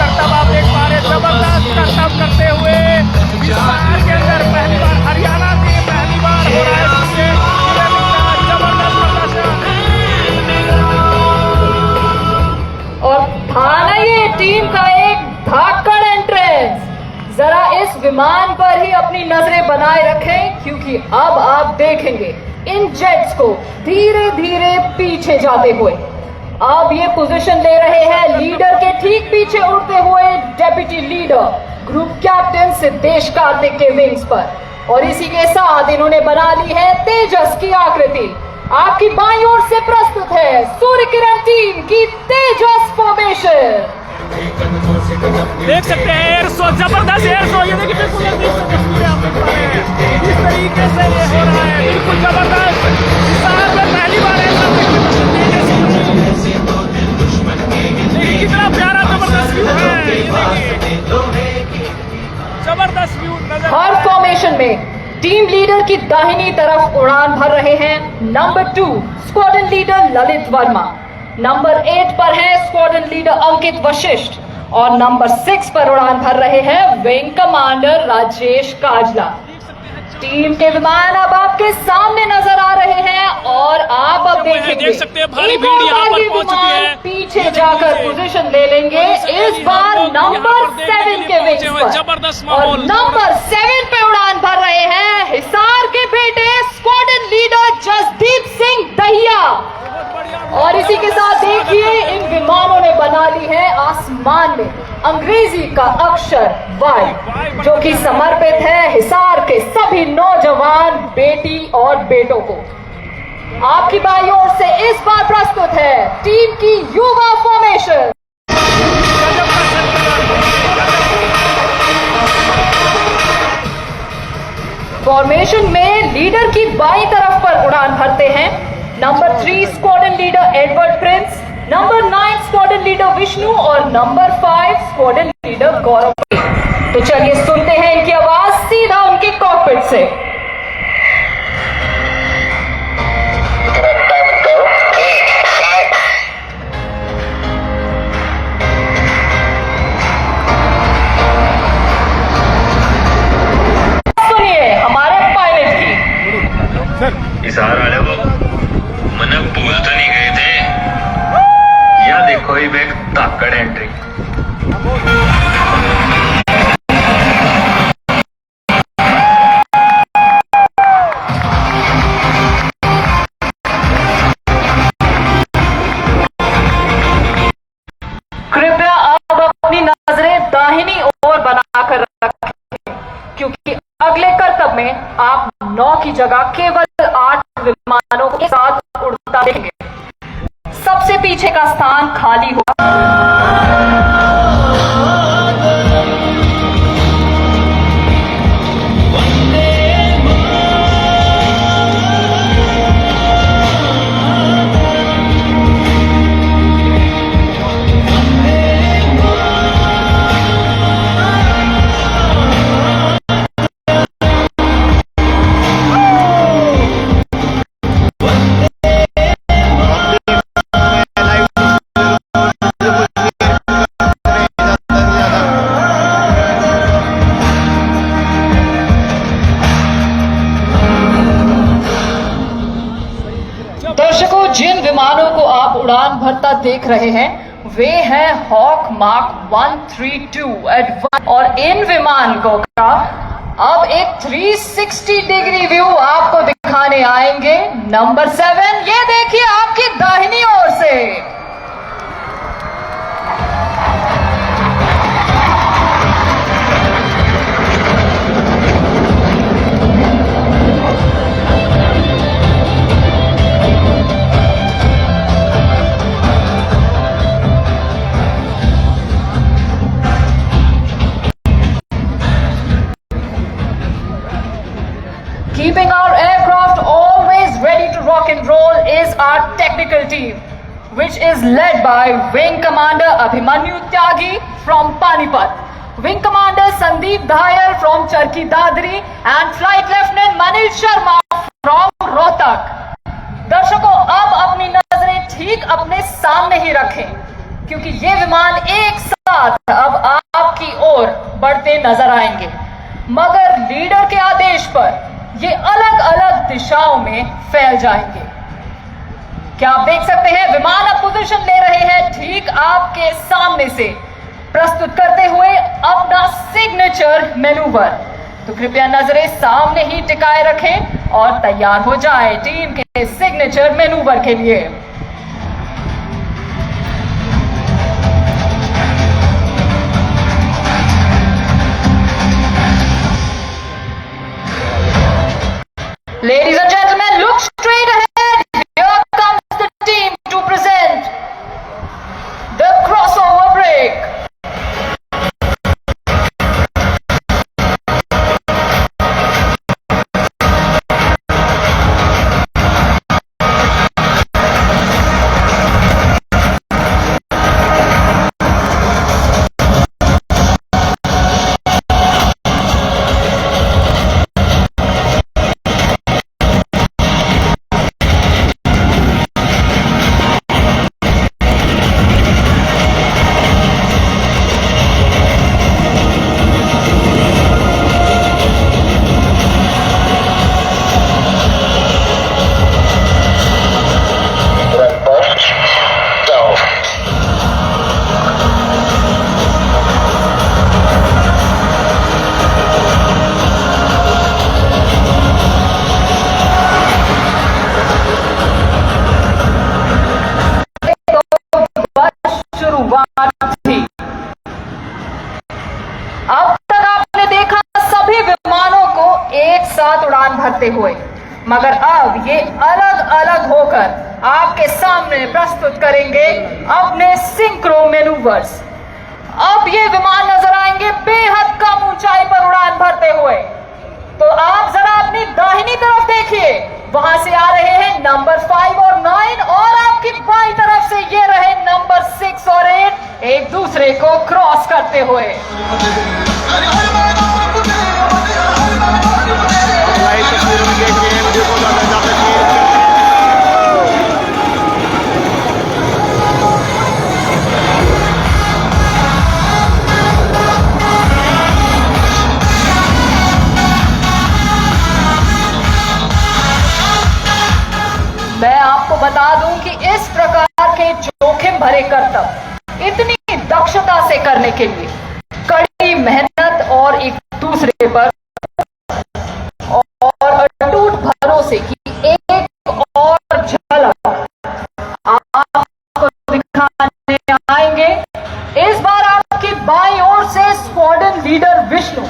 करतब आप देख पा रहे, जबरदस्त करतब करते हुए हिसार के अंदर पहली बार हरियाणा से पहली बार हो रहा है जबरदस्त प्रदर्शन। और था ना ये टीम का एक धाकड़ एंट्रेंस। जरा इस विमान पर ही अपनी नजरें बनाए रखें, क्योंकि अब आप देखेंगे इन जेट्स को धीरे धीरे पीछे जाते हुए। अब ये पोजीशन ले रहे हैं लीडर के ठीक पीछे उड़ते हुए deputy leader group captain Siddhesh Kartik के विंग्स पर, और इसी के साथ इन्होंने बना ली है तेजस की आकृति। आपकी बाईं ओर से प्रस्तुत है सूर्य किरण टीम की तेजस फॉर्मेशन। देख सकते हैं एयर शो, जबरदस्त एयर शो। ये देखिए बिल्कुल इस तरीके से ये हो रहा है, बिल्कुल जबरदस्त। हिसार में पहली बार ऐसा देखिए कितना प्यारा जबरदस्त व्यू है। ये देखिए जबरदस्त व्यू नजर। हर फॉर्मेशन में टीम लीडर की दाहिनी तरफ उड़ान भर रहे हैं number 2 squadron leader Lalit Verma, number 8 पर है स्क्वाड्रन लीडर अंकित वशिष्ठ, और नंबर 6 पर उड़ान भर रहे हैं wing commander Rajesh Kajla. Team के विमान अब आपके सामने नजर आ रहे हैं, और आप अब देखेंगे देख सकते हैं भारी भीड़ यहाँ पर पहुंच चुकी है। पीछे जाकर पोजीशन ले लेंगे इस बार नंबर 7 के विंग्स पर, जबरदस्त और नंबर 7 पे उड़ान भर रहे हैं हिसार के बेटे स्क्वाड्रन लीडर जसदीप सिंह दहिया। और इसी के साथ देखिए इन विमानों ने बना ली है आसमान में अंग्रेजी का अक्षर Y, जो कि समर्पित है हिसार के सभी नौजवान बेटी और बेटों को। आपकी बाईं ओर से इस बार प्रस्तुत है टीम की युवा फॉर्मेशन। फॉर्मेशन में लीडर की बाईं तरफ पर उड़ान भरते हैं number 3 squadron leader Edward Prince, number 9 squadron leader Vishnu, और नंबर 5 स्क्वाड्रन लीडर गौरव। तो चलिए सुनते हैं इनकी आवाज सीधा उनके कॉकपिट से। सुनिए हमारे पायलट की। हिसार वाले वो मैंने भूल तो नहीं गए थे। या देखो ही एक धाकड़ एंट्री। कृपया अब अपनी नजरें दाहिनी ओर बनाकर रखें, क्योंकि अगले करतब में आप 9 की जगह केवल 8 विमानों के साथ उड़ता देखेंगे। सबसे पीछे का स्थान खाली होगा। दर्शकों, जिन विमानों को आप उड़ान भरता देख रहे हैं वे हैं हॉक मार्क 132 एडवांस, और इन विमानों का अब एक 360 डिग्री व्यू आपको दिखाने आएंगे नंबर 7। ये देखिए आपकी दाहिनी ओर से। Keeping our aircraft always ready to rock and roll is our technical team, which is led by Wing Commander Abhimanyu Tyagi from Panipat, Wing Commander Sandeep Dhayal from Charki Dadri, and Flight Lieutenant Manish Sharma from Rohtak. दर्शकों, अब अपनी नजरें ठीक अपने सामने ही रखें, क्योंकि ये विमान एक साथ अब आपकी ओर बढ़ते नजर आएंगे, मगर लीडर के आदेश पर ये अलग अलग दिशाओं में फैल जाएंगे। क्या आप देख सकते हैं विमान अब पोजीशन ले रहे हैं ठीक आपके सामने से, प्रस्तुत करते हुए अपना सिग्नेचर मैनूवर। तो कृपया नजरें सामने ही टिकाए रखें और तैयार हो जाए टीम के सिग्नेचर मैनूवर के लिए। Ladies and gentlemen, look straight ahead. Here comes the team to present the crossover break. अब तक आपने देखा सभी विमानों को एक साथ उड़ान भरते हुए, मगर अब ये अलग अलग होकर आपके सामने प्रस्तुत करेंगे अपने सिंक्रो मैनूवर्स। अब ये विमान नजर आएंगे बेहद कम ऊंचाई पर उड़ान भरते हुए। तो आप जरा अपनी दाहिनी तरफ देखिए, वहां से आ रहे हैं नंबर 5 और 9, और आपकी बाईं तरफ से ये रहे नंबर 6 और 8 एक दूसरे को क्रॉस करते हुए। मैं आपको बता दूं कि इस प्रकार के जोखिम भरे करतब इतनी दक्षता से करने के लिए कड़ी मेहनत और एक दूसरे पर और अटूट भरोसे की एक और झलक आपको दिखाने आएंगे। इस बार आपकी बाईं ओर से स्क्वाड्रन लीडर विष्णु,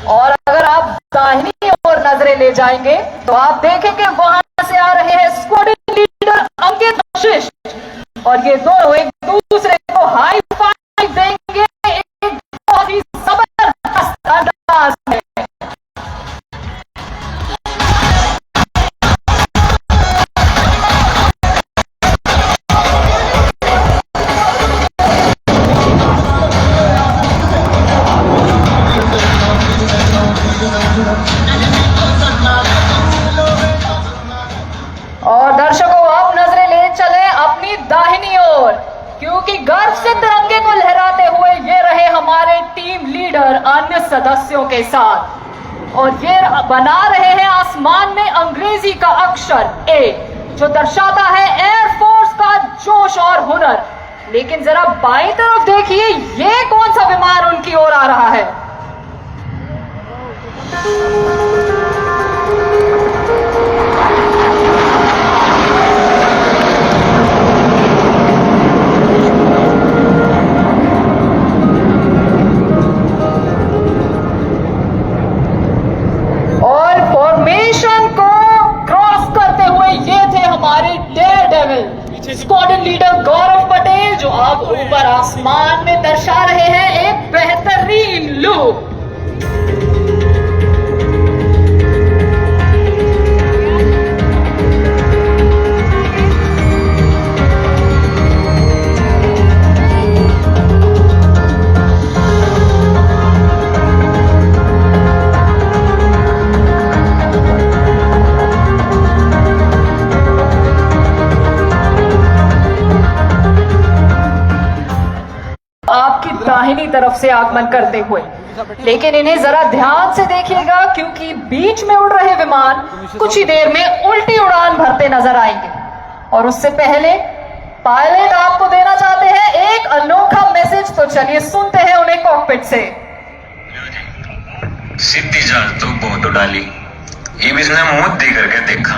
और अगर आप दाहिनी ओर नजरें ले जाएंगे तो आप देखेंगे वहां से आ रहे हैं स्क्वाड्रन लीडर अंकित वशिष्ठ, और ये दोनों एक दूसरे को हाई फाइव देंगे। एक बहुत ही जबरदस्त अंदाज है। और दर्शकों अब नजरें ले चले अपनी दाहिनी ओर, क्योंकि गर्व से तिरंगे को लहराते हुए ये रहे हमारे टीम लीडर अन्य सदस्यों के साथ, और ये बना रहे हैं आसमान में अंग्रेजी का अक्षर ए, जो दर्शाता है एयरफोर्स का जोश और हुनर। लेकिन जरा बाईं तरफ देखिए, ये कौन सा विमान उनकी ओर आ रहा है। स्क्वाड्रन लीडर गौरव पटेल, जो अब ऊपर आसमान में दर्शा रहे हैं एक बेहतरीन लुक। दाहिनी तरफ से आगमन करते हुए। लेकिन इन्हें जरा ध्यान से देखिएगा, क्योंकि बीच में उड़ रहे विमान कुछ ही देर में उल्टी उड़ान भरते नजर आएंगे। और उससे पहले पायलट आपको देना चाहते हैं एक अनोखा मैसेज, तो चलिए सुनते हैं उन्हें कॉकपिट से। सीधी जहाज तो बहुत उड़ा ली, अब इसने मुंह दे करके देखा।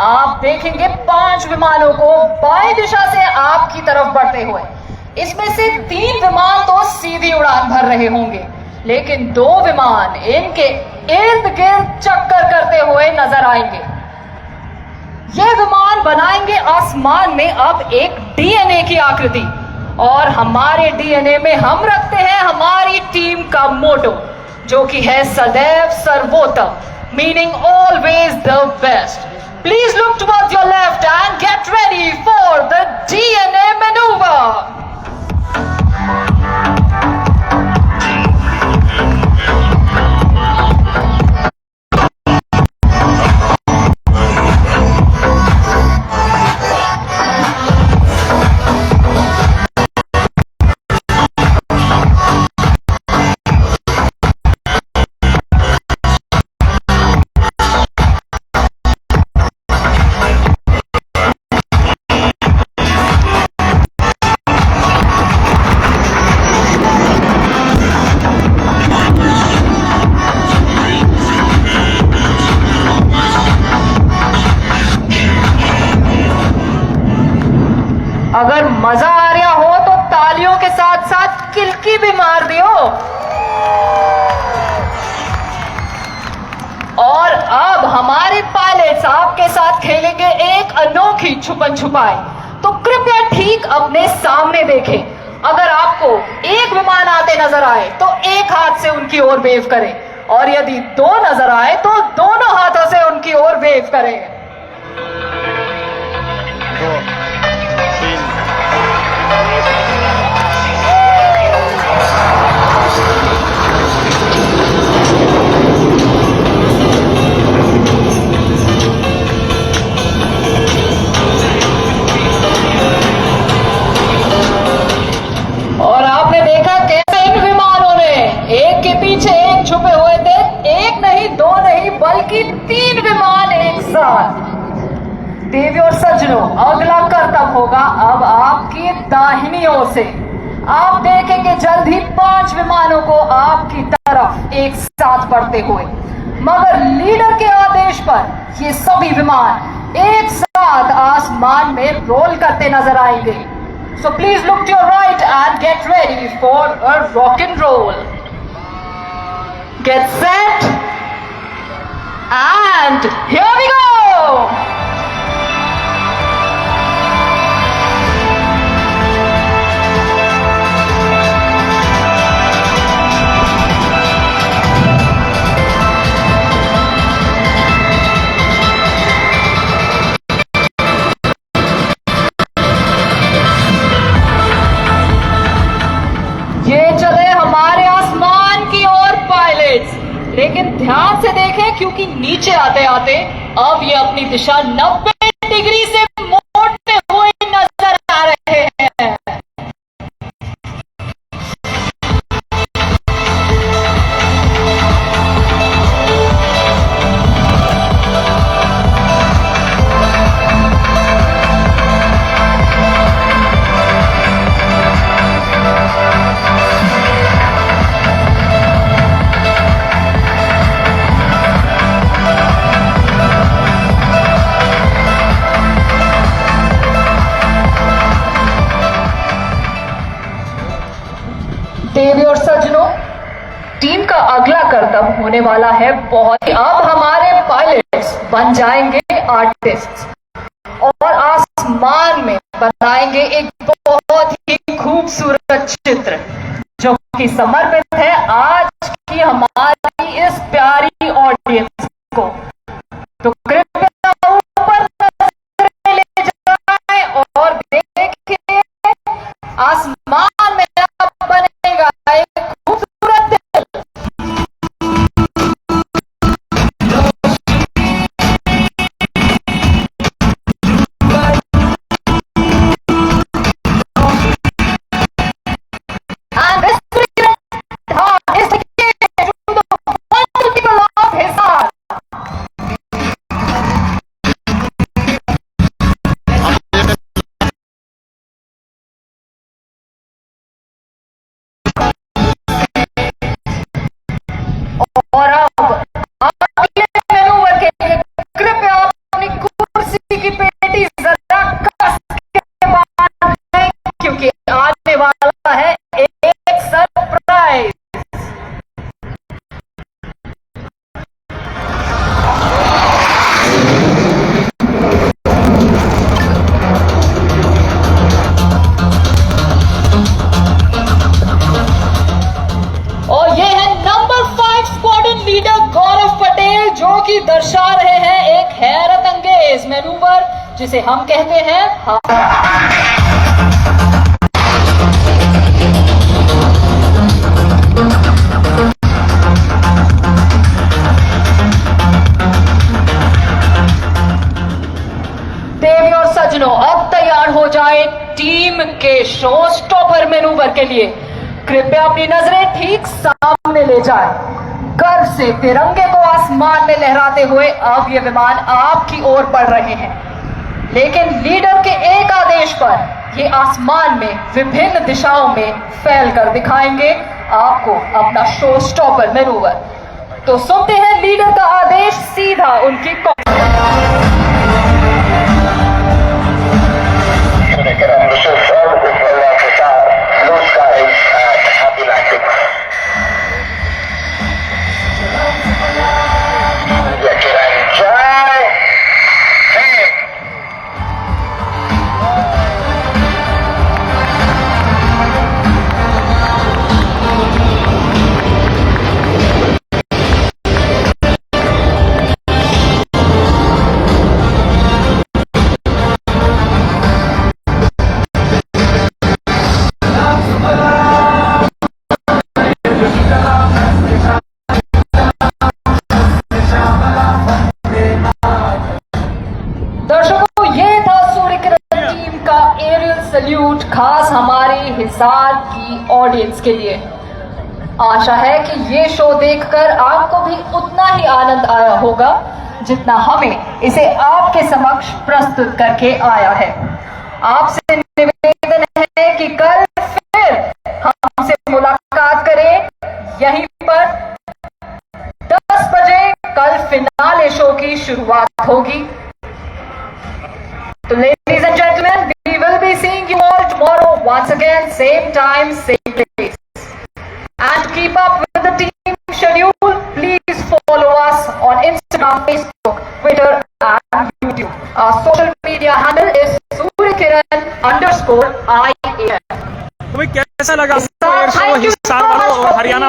आप देखेंगे 5 विमानों को बाएं दिशा से आपकी तरफ बढ़ते हुए। इसमें से 3 विमान तो सीधी उड़ान भर रहे होंगे, लेकिन 2 विमान इनके इर्द गिर्द चक्कर करते हुए नजर आएंगे। ये विमान बनाएंगे आसमान में अब एक डीएनए की आकृति, और हमारे डीएनए में हम रखते हैं हमारी टीम का मोटो, जो कि है सदैव सर्वोत्तम, meaning always the best. Please look towards your left and get ready for the DNA maneuver. अगर मजा आ रहा हो तो तालियों के साथ साथ किलकी भी मार दियो। और अब हमारे पायलट्स आपके साथ खेलेंगे एक अनोखी छुपन छुपाई, तो कृपया ठीक अपने सामने देखें। अगर आपको एक विमान आते नजर आए तो एक हाथ से उनकी ओर वेव करें, और यदि 2 नजर आए तो दोनों हाथों से उनकी ओर वेव करें। और आपने देखा कैसे इन विमानों ने एक के पीछे एक छुपे हुए थे, एक नहीं 2 नहीं बल्कि 3 विमान एक साथ। देवियों और सज्जनों, अगला करतब होगा अब आपकी दाहिनी ओर से। आप देखेंगे जल्द ही 5 विमानों को आपकी तरफ एक साथ बढ़ते हुए, मगर लीडर के आदेश पर ये सभी विमान एक साथ आसमान में रोल करते नजर आएंगे। So please look to your right and get ready for a rock and roll. Get set and here we go! ये चले हमारे आसमान की ओर पायलट्स, लेकिन ध्यान से देखें क्योंकि नीचे आते आते अब ये अपनी दिशा 90 डिग्री से मोड़ते हुए नजर आ रहे हैं। देवी और सज्जनों, टीम का अगला कर्तव्य होने वाला है बहुत। अब हमारे पायलट्स बन जाएंगे आर्टिस्ट, और आसमान में बनाएंगे एक बहुत ही खूबसूरत चित्र जो कि समर्पित है आज की हमारी इस प्यारी ऑडियंस को। तो कृपया ऊपर नजरें ले जाएं और देखिए आसमान में अब बनेगा एक खूबसूरत दिल। And this is the game to the wonderful people of Hisar. और अब ये मैनूवर के लिए कृपया अपनी कुर्सी की पेटी जरा कस के बांध लें क्योंकि आने वाला है एक सरप्राइज। और ये है number 5 squadron leader Gaurav Patel जो कि दर्शा रहे हैं एक हैरत अंगेज मैनूवर जिसे हम कहते हैं देवी और सज्जनों, अब तैयार हो जाए टीम के शो स्टॉपर मैनूवर के लिए। कृपया अपनी नजरें ठीक सामने ले जाएं। गर्व से तिरंगे को आसमान में लहराते हुए अब ये विमान आपकी ओर बढ़ रहे हैं, लेकिन लीडर के एक आदेश पर ये आसमान में विभिन्न दिशाओं में फैल कर दिखाएंगे आपको अपना शो स्टॉपर मैनूवर। तो सुनते हैं लीडर का आदेश सीधा उनकी सल्यूट खास हमारी हिसार की ऑडियंस के लिए। आशा है कि ये शो देखकर आपको भी उतना ही आनंद आया होगा जितना हमें इसे आपके समक्ष प्रस्तुत करके आया है। आपसे निवेदन है कि कल फिर हमसे मुलाकात करें यहीं पर 10 बजे। कल फिनाले शो की शुरुआत होगी। तो ladies and gentlemen, we will be seeing you all tomorrow once again, same time, same place. And to keep up with the team schedule, please follow us on Instagram, Facebook, Twitter and YouTube. Our social media handle is suryakiran_IAM. तुम्हें कैसा लगा show Hisar वालों और हरियाणा